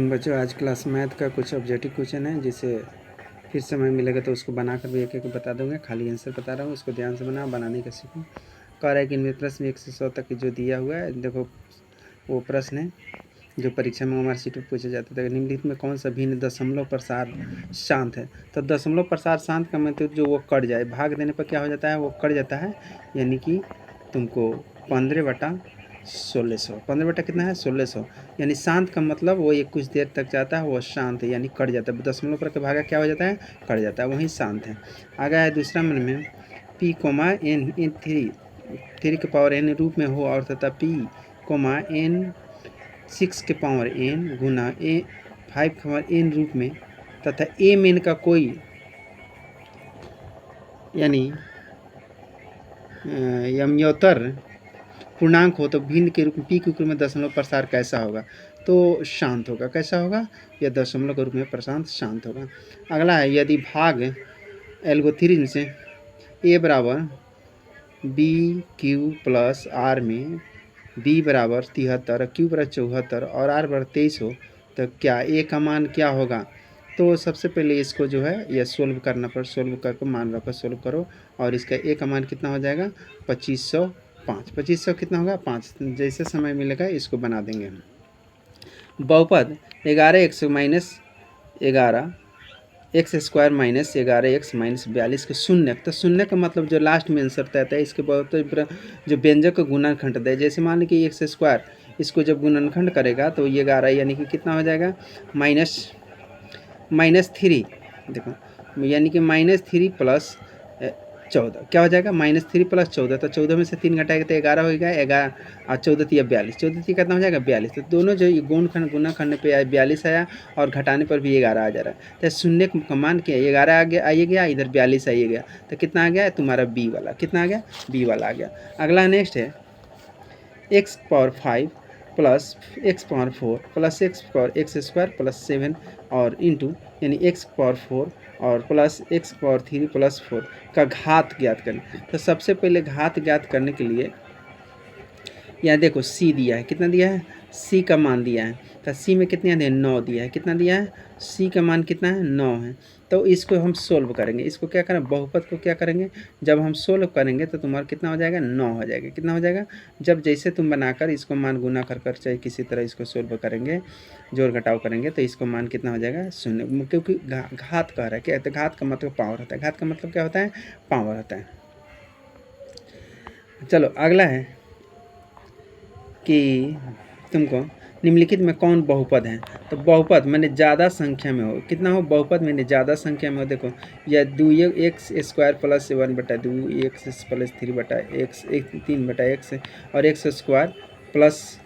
बच्चों आज class math का कुछ ऑब्जेक्टिव क्वेश्चन है, जिसे फिर समय मिलेगा तो उसको बनाकर भी एक एक बता दूंगा। खाली आंसर बता रहा हूँ, उसको ध्यान से बनाने का सीखो। कह रहा है कि इनमें प्रश्न 1 से 100 तक जो दिया हुआ है, देखो वो प्रश्न है जो परीक्षा में हमारे पर पूछा जाता था। निम्नलिखित में कौन सा भिन्न दशमलव प्रसार शांत है? तो दशमलव प्रसार शांत का मतलब जो वो कट जाए, भाग देने पर क्या हो जाता है, वो कट जाता है। यानी कि तुमको 15/1600, 15 कितना है 1600। यानी शांत का मतलब वो एक कुछ देर तक जाता है, वो शांत है यानी कट जाता है। दशमलव पर के भागा क्या हो जाता है, कट जाता है, वही शांत है। आगे है दूसरा मन में p, n इन 3 के पावर n रूप में हो और तथा p, n 6 के पावर n गुना 5 के पावर n रूप में तथा a में n का कोई यानी यम्योत्तर पूर्णांक हो तो भिन्न के रूप में p के रूप में दशमलव प्रसार कैसा होगा? तो शांत होगा। कैसा होगा? यह दशमलव के रूप में प्रसार शांत होगा। अगला है यदि भाग एल्गोरिथ्म से a बराबर BQ प्लस R में b बराबर 73, q बराबर 74 और r बराबर 23 हो तो क्या a का मान क्या होगा? तो सबसे पहले इसको जो है यह सोल्व करना पर सोल्व करके मान रखो, सोल्व करो और इसका a का मान कितना हो जाएगा 2505। 2500 कितना होगा 5। जैसे समय मिलेगा इसको बना देंगे हम। बहुपद 11x minus 11 x square minus 11x minus 42 के शून्य। तो शून्य का मतलब जो लास्ट में आंसर तय है, इसके बहुत जो व्यंजक का गुणनखंड है। जैसे मान ली कि एक्स स्क्वायर, इसको जब गुणनखंड करेगा तो ये 11 यानी कि कितना हो जाएगा -3। देखो यानी कि -3 प्लस 14 क्या हो जाएगा -3 प्लस 14। तो 14 में से 3 घटाएगा तो 11 हो गया। 11 और 14 3 42, 14 3 कितना हो जाएगा 42। तो दोनों जो गुणा करने पे आया 42 आया और घटाने पर भी 11 आ जा रहा है। तो शून्य का मान क्या है 11 आइए गया, इधर 42 आइए गया तो कितना आ गया तुम्हारा बी वाला। कितना आ गया बी वाला आ गया। अगला नेक्स्ट है x power 5 plus x power 4 plus x power x square plus 7 और इंटू यानी x पावर 4 और प्लस x पावर 3 प्लस 4 का घात ज्ञात करें। तो सबसे पहले घात ज्ञात करने के लिए यहाँ देखो c दिया है, कितना दिया है c का मान दिया है। तो c में कितना दिया है 9 दिया है। कितना दिया है c का मान कितना है 9 है। तो इसको हम सोल्व करेंगे। इसको क्या करें बहुपद को क्या करेंगे, जब हम सोल्व करेंगे तो तुम्हारा कितना हो जाएगा 9 हो जाएगा। कितना हो जाएगा जब जैसे तुम बनाकर इसको मान गुना कर चाहे किसी तरह इसको सोल्व करेंगे, जोड़ घटाव करेंगे तो इसको मान कितना हो जाएगा 0। क्योंकि घात कह रहा है क्या, तो घात का मतलब पावर होता है। घात का मतलब क्या होता है पावर होता है। चलो अगला है कि तुमको निम्नलिखित में कौन बहुपद है? तो बहुपद मैंने ज़्यादा संख्या में हो, कितना हो बहुपद मैंने ज़्यादा संख्या में हो। देखो यह 2x square plus 1/2x plus 3/x 3/x और x square plus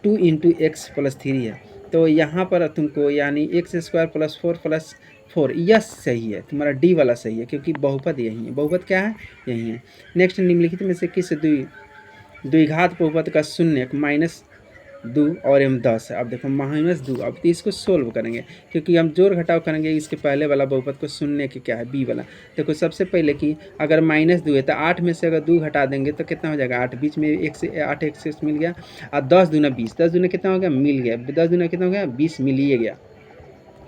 2 into x plus 3 है। तो यहाँ पर तुमको यानी एक्स स्क्वायर प्लस 4 प्लस 4 यह सही है, तुम्हारा डी वाला सही है क्योंकि बहुपद यही है। बहुपद क्या है यही है। नेक्स्ट निम्नलिखित में से किस द्विघात बहुपद का शून्य -2 और m10 है। अब देखो -2, अब तो इसको सोल्व करेंगे क्योंकि हम जोड़ घटाव करेंगे इसके पहले वाला बहुपद को। शून्य के क्या है बी वाला। देखो सबसे पहले कि अगर -2 है तो 8 में से अगर 2 घटा देंगे तो कितना हो जाएगा 8, बीच में 1 से 8 एक से मिल गया। और 10 दूना 20, 10 दूना कितना हो गया मिल गया, 10 दूना कितना हो गया 20 मिल ही गया।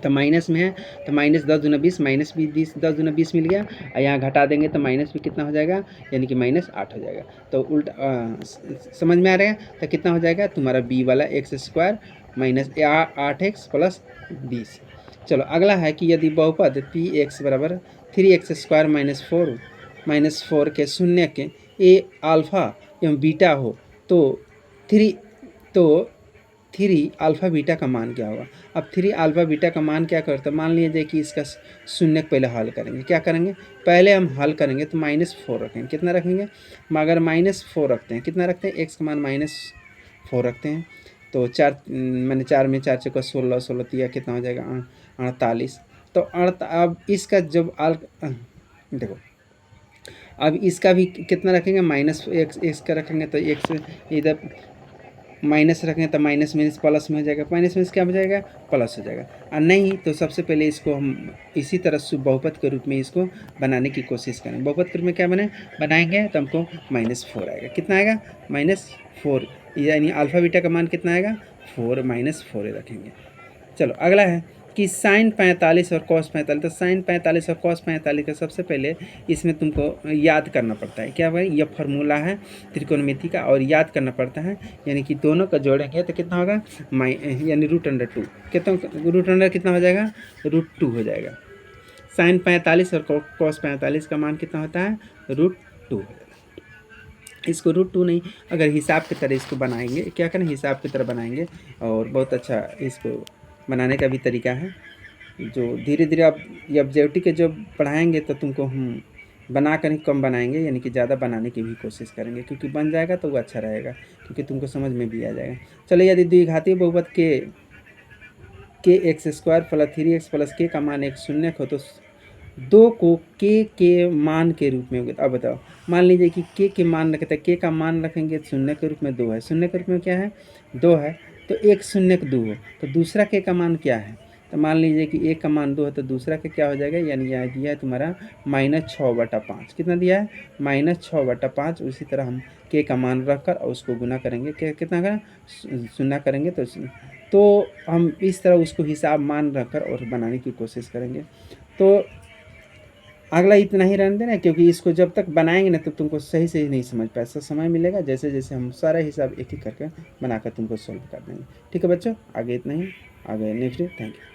तो माइनस में है तो -10 दूना 20, -20 10 दूना 20 मिल गया। और यहाँ घटा देंगे तो माइनस भी कितना हो जाएगा यानी कि -8 हो जाएगा। तो उल्टा समझ में आ रहा है। तो कितना हो जाएगा तुम्हारा बी वाला एक्स स्क्वायर -8x प्लस 20। चलो अगला है कि यदि बहुपद पी एक्स बराबर 3x स्क्वायर -4 के शून्य के ए अल्फ़ा एवं बीटा हो तो 3 अल्फ़ा बीटा का मान क्या होगा? अब 3 अल्फ़ा बीटा का मान क्या करता है, मान लीजिए कि इसका शून्य पहले हल करेंगे। क्या करेंगे पहले हम हल करेंगे तो -4 रखेंगे। कितना रखेंगे मगर -4 रखते हैं। कितना रखते हैं x का मान -4 रखते हैं। तो 4 मैंने 4 में 4 चौका 16, 16 तिया कितना हो जाएगा 48। तो अब इसका जब देखो अब इसका भी कितना रखेंगे -x का रखेंगे तो x इधर माइनस रखेंगे तो माइनस में प्लस में हो जाएगा। माइनस में क्या हो जाएगा प्लस हो जाएगा। और नहीं तो सबसे पहले इसको हम इसी तरह बहुपद के रूप में इसको बनाने की कोशिश करें। बहुपद के रूप में क्या बनाएंगे तो हमको -4 आएगा। कितना आएगा -4 यानी अल्फ़ा बीटा का मान कितना आएगा 4 -4 रखेंगे। चलो अगला है कि साइन 45 और कॉस 45। तो साइन 45 और कॉस 45 का सबसे पहले इसमें तुमको याद करना पड़ता है। क्या भाई, यह फार्मूला है त्रिकोणमिति का और याद करना पड़ता है। यानी कि दोनों का जोड़ेंगे तो कितना होगा, यानी √2 कितना, √2 कितना हो जाएगा, √2 हो जाएगा। साइन 45 और कॉस 45 का मान कितना होता है, √2। इसको √2 नहीं, अगर हिसाब की तरह इसको बनाएंगे, क्या करें, हिसाब की तरह बनाएंगे। और बहुत अच्छा इसको बनाने का भी तरीका है, जो धीरे धीरे आप ये ऑब्जेक्टिव के जब पढ़ाएंगे तो तुमको हम बना कर ही कम बनाएंगे, यानी कि ज़्यादा बनाने की भी कोशिश करेंगे, क्योंकि बन जाएगा तो वो अच्छा रहेगा, क्योंकि तुमको समझ में भी आ जाएगा। चलो, यदि द्विघातीय बहुपद के x² plus 3x plus k का मान एक शून्य हो तो 2 को के मान के रूप में होगा। अब बताओ, मान लीजिए कि के मान रखते हैं, के का मान रखेंगे शून्य के रूप में 2 है, शून्य के रूप में क्या है, 2 है। तो एक शून्य का 2 हो तो दूसरा के का मान क्या है, तो मान लीजिए कि एक का मान 2 है तो दूसरा के क्या हो जाएगा, यानी यहाँ दिया है तुम्हारा -6/5। कितना दिया है, -6/5। उसी तरह हम के का मान रखकर और उसको गुना करेंगे, के कितना का शून्य करेंगे तो हम इस तरह उसको हिसाब मान रखकर और बनाने की कोशिश करेंगे। तो अगला इतना ही रहने देना, क्योंकि इसको जब तक बनाएंगे ना तब तुमको सही से ही नहीं समझ पाए, ऐसा समय मिलेगा जैसे जैसे हम सारा हिसाब एक एक करके बनाकर तुमको सॉल्व कर देंगे। ठीक है बच्चों, आगे इतना ही, आगे नेक्स्ट डे। Thank you.